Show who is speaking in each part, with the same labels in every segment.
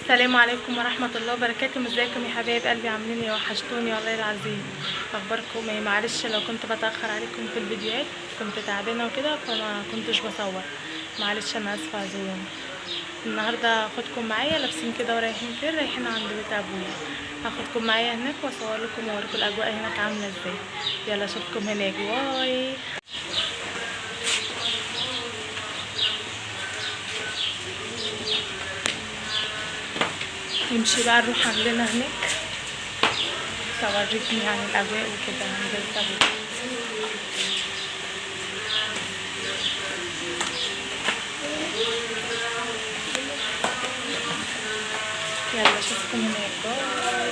Speaker 1: السلام عليكم ورحمة الله وبركاته. ازيكم يا حبايب قلبي؟ عاملين ايه؟ وحشتوني والله العظيم. اخباركم ايه؟ معلش لو كنت بتأخر عليكم في الفيديوهات، كنت تعبانة وكده فما كنتش بصور. معلش انا اسفة، اعذروني. النهارده هاخدكم معايا لابسين كده ورايحين فين؟ رايحين عند بيت ابويا. هاخدكم معايا هناك واصور لكم واوريكم الاجواء هناك عاملة ازاي. يلا اشوفكم هناك، باي. نمشي بقى نروح عندنا هناك، اوريكم يعني الاجواء وكده عند بيت ابويا. يلا اشوفكم هناك، باي.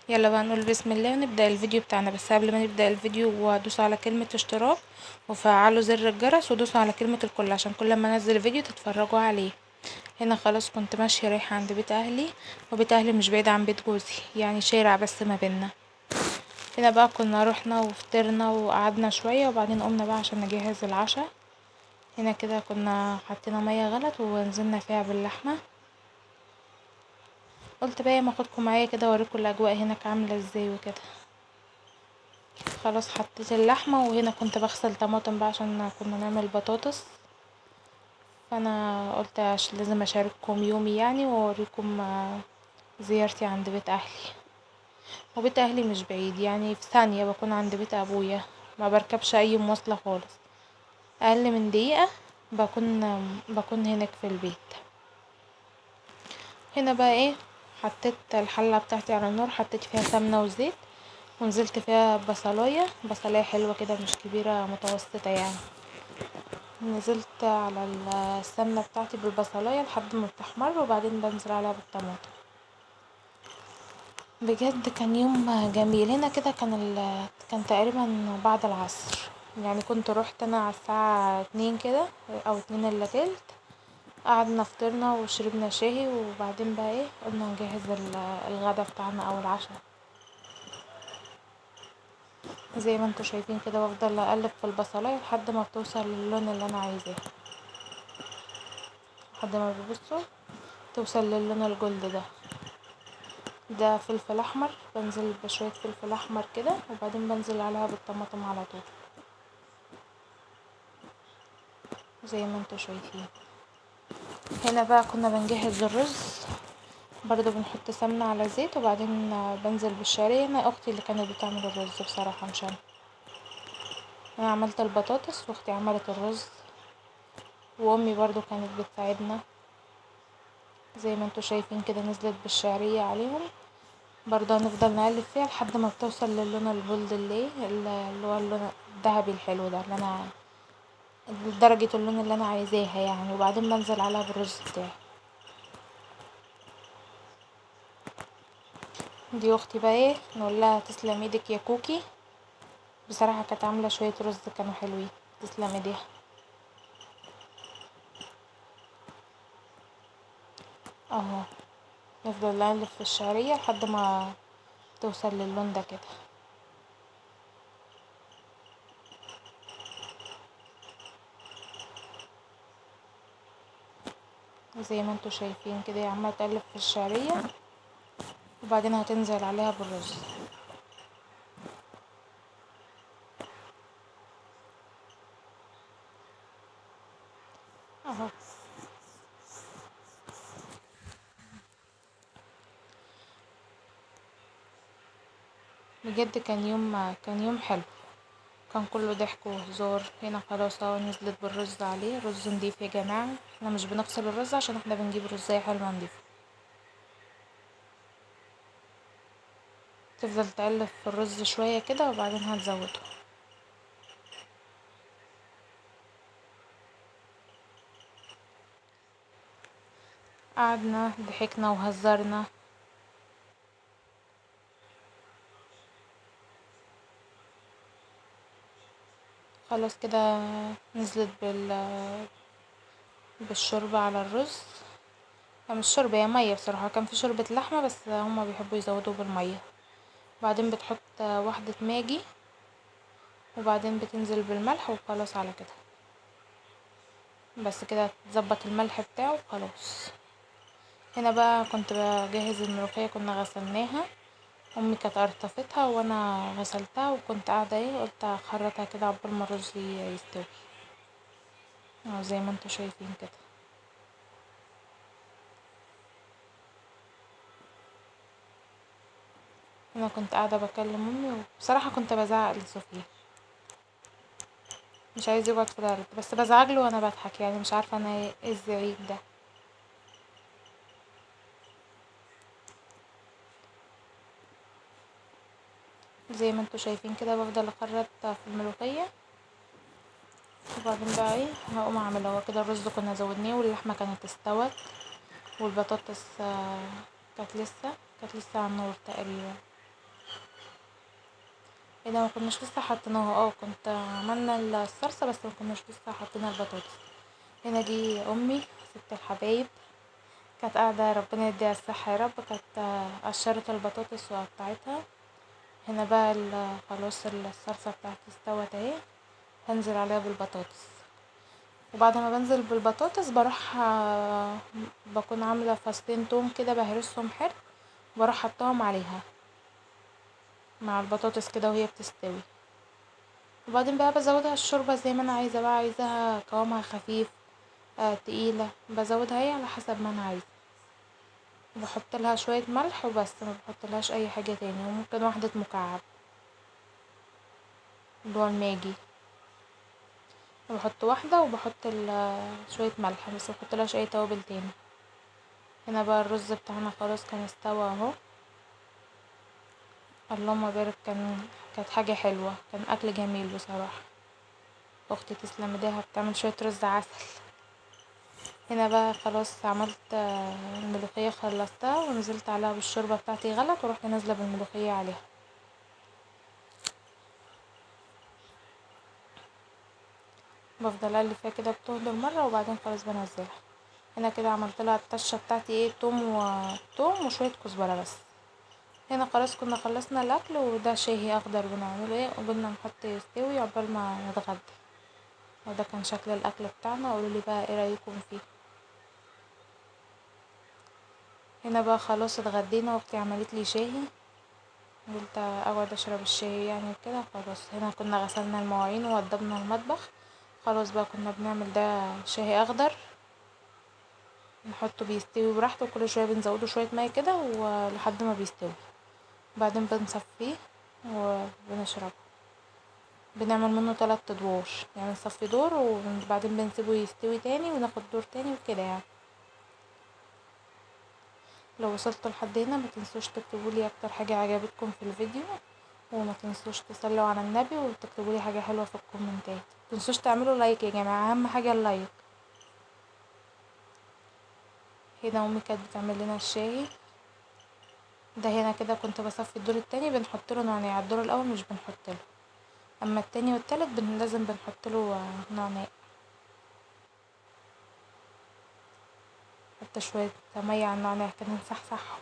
Speaker 1: يلا بقى نقول بسم الله ونبدأ الفيديو بتاعنا. بس قبل ما نبدأ الفيديو دوسوا على كلمة اشتراك وفعلوا زر الجرس ودوسوا على كلمة الكل عشان كل ما انزل فيديو تتفرجوا عليه. هنا خلاص كنت ماشية رايحة عند بيت اهلي، وبيت اهلي مش بعيد عن بيت جوزي، يعني شارع بس ما بينا. هنا بقى كنا رحنا وفطرنا وقعدنا شوية وبعدين قمنا بقى عشان نجهز العشاء. هنا كده كنا حطينا مية غلط ونزلنا فيها باللحمة. قلت بقى ما اخدكم معايا كده اوريكم الاجواء هناك عاملة ازاي وكده. خلاص حطيت اللحمة، وهنا كنت بغسل طماطم بقى عشان كنا نعمل بطاطس. فانا قلت لازم اشارككم يومي يعني واوريكم زيارتي عند بيت اهلي. وبيت اهلي مش بعيد، يعني في ثانية بكون عند بيت ابويا. ما بركبش اي مواصلة خالص، اقل من دقيقة بكون هناك في البيت. هنا بقى ايه، حطيت الحلة بتاعتي على النار، حطيت فيها سمنة وزيت، ونزلت فيها بصلاية حلوة كده، مش كبيرة، متوسطة يعني. نزلت على السمنة بتاعتي بالبصلاية لحد ما بتحمر، وبعدين بنزل عليها بالطماطم. بجد كان يوم جميل. هنا كده كان تقريبا بعد العصر، يعني كنت رحت انا على الساعة 2 كده او 2 الا تلت. قعدنا فطرنا وشربنا شاي، وبعدين بقى ايه قلنا نجهز الغدا بتاعنا او العشاء. زي ما انتوا شايفين كده، بفضل اقلب في البصلاية لحد ما بتوصل للون اللي انا عايزاه، لحد ما ببصوا توصل للون الجلد ده فلفل احمر. بنزل بشوية فلفل احمر كده، وبعدين بنزل عليها بالطماطم على طول زي ما انتوا شايفين. هنا بقى كنا بنجهز الرز، برضو بنحط سمنة على زيت، وبعدين بنزل بالشعرية. انا اختي اللي كانت بتعمل الرز بصراحة، مش انا عملت البطاطس واختي عملت الرز، وامي برضو كانت بتساعدنا. زي ما انتوا شايفين كده نزلت بالشعرية عليهم، برضه هنفضل نقلب فيها لحد ما بتوصل للون الجولد اللي هو اللون الذهبي الحلو ده، اللي انا درجة اللون اللي انا عايزاها يعني. وبعدين بنزل عليها بالرز بتاعي. دي اختي بقى ايه، نقول لها تسلم ايدك يا كوكي. بصراحة كانت عاملة شوية رز كانوا حلوين، تسلم ايديها. اهو نفضل نقلب في الشعرية لحد ما توصل للون ده كده. زي ما انتوا شايفين كده عمالة تقلب في الشعرية، وبعدين هتنزل عليها بالرز. اهو بجد كان يوم حلو، كان كله ضحك وهزار. هنا خلاص اهو نزلت بالرز عليه، رز نضيف يا جماعة. احنا مش بنغسل الرز عشان احنا بنجيب رزاية حلوة نضيفة. تفضل تقلب في الرز شوية كده وبعدين هتزوده. قعدنا ضحكنا وهزرنا. خلاص كده نزلت بالشوربة على الرز. مش شوربة، هي مية بصراحة. كان في شوربة لحمة بس هما بيحبوا يزودوا بالمية. بعدين بتحط واحدة ماجي، وبعدين بتنزل بالملح وخلاص على كده. بس كده تظبط الملح بتاعه خلاص. هنا بقى كنت بجهز الملوخية، كنا غسلناها، امي كانت قرطفتها وانا غسلتها، وكنت قاعدة قلت اخرطها كده عقبال ما الرز يستوي، زي ما انتوا شايفين كده. انا كنت قاعدة بكلم امي، وبصراحة كنت بزعق لسوفيا، مش عايز يقعد في الارض، بس بزعجله وانا بضحك، يعني مش عارفة انا ايه الزعيق ده. زي ما انتوا شايفين كده بفضل اخرط في الملوخية، وبعدين بقى هقوم اعمل هو كده. الرز كنا زودناه، واللحمة كانت استوت، والبطاطس كانت لسه على النار تقريبا. ايه ده، ما كناش لسه حطيناها. كنت عملنا الصلصة بس ما كناش لسه حطينا البطاطس. هنا دي امي ست الحبايب، كانت قاعدة ربنا يديها الصحة يا رب، كانت قشرت البطاطس وقطعتها. هنا بقى خلاص الصلصة بتاعتي استوت اهي، هنزل عليها بالبطاطس. وبعد ما بنزل بالبطاطس بروح بكون عاملة فصين توم كده بهرسهم حلو، بروح حطاهم عليها مع البطاطس كده وهي بتستوي. وبعدين بقى بزودها الشوربة زي ما انا عايزة، بقى عايزاها قوامها خفيف تقيلة، بزودها هي على حسب ما انا عايزة. بحط لها شوية ملح وبس، ما بحط لهاش اي حاجة تاني، وممكن واحدة مكعب اللي هو الماجي، بحط واحدة وبحط شوية ملح بس، ما بحط لهاش اي توابل تاني. هنا بقى الرز بتاعنا خلاص كان استوى اهو، اللهم بارك. كانت حاجة حلوة، كان اكل جميل بصراحة. اختي تسلم ايديها، بتعمل شوية رز عسل. هنا بقى خلاص عملت الملوخية، خلصتها ونزلت عليها بالشوربة بتاعتي غلط، ورحت نازلة بالملوخية عليها. بفضل اقلب فيها كده بتهدر مرة، وبعدين خلاص بنزلها. هنا كده عملت لها الطشة بتاعتي توم وشوية كزبرة بس. هنا خلاص كنا خلصنا الاكل، وده شاي اخضر بنعمله وقلنا نحط يستوي عقبال ما نتغدى. وده كان شكل الاكل بتاعنا، قولولي بقى ايه رايكم فيه. هنا بقى خلاص اتغدينا، واختي عملت لي شاي، قلت اقعد اشرب الشاي يعني كده. خلاص هنا كنا غسلنا المواعين ووضبنا المطبخ، خلاص بقى كنا بنعمل ده شاي اخضر، نحطه بيستوي براحته، وكل شويه بنزوده شويه ميه كده ولحد ما بيستوي، بعدين بنصفيه وبنشربه. بنعمل منه 3 ادوار، يعني نصفي دور وبعدين بنسيبه يستوي تاني وناخد دور تاني وكده يعني. لو وصلتوا لحد هنا ما تنسوش تكتبولي اكتر حاجه عجبتكم في الفيديو، وما تنسوش تصلوا على النبي وتكتبوا لي حاجه حلوه في الكومنتات. ما تنسوش تعملوا لايك يا جماعه، اهم حاجه اللايك. هنا امي كانت بتعمل لنا الشاي ده. هنا كده كنت بصفي الدور التاني، بنحط له نعناع. الدور الاول مش بنحط له، اما التاني والتالت لازم بنحط له نعناع. حتى شويه ميه على النعناع كده نصحصحه.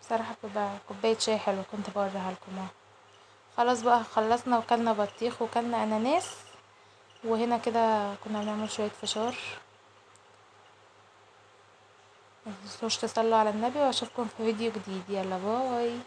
Speaker 1: بصراحه بتبقى كوبايه شاي حلوه، كنت بوريها لكم اهو. خلاص بقى خلصنا وكلنا بطيخ وكلنا اناناس. وهنا كده كنا بنعمل شويه فشار. متنسوش تصلوا على النبي، واشوفكم في فيديو جديد. يلا باي.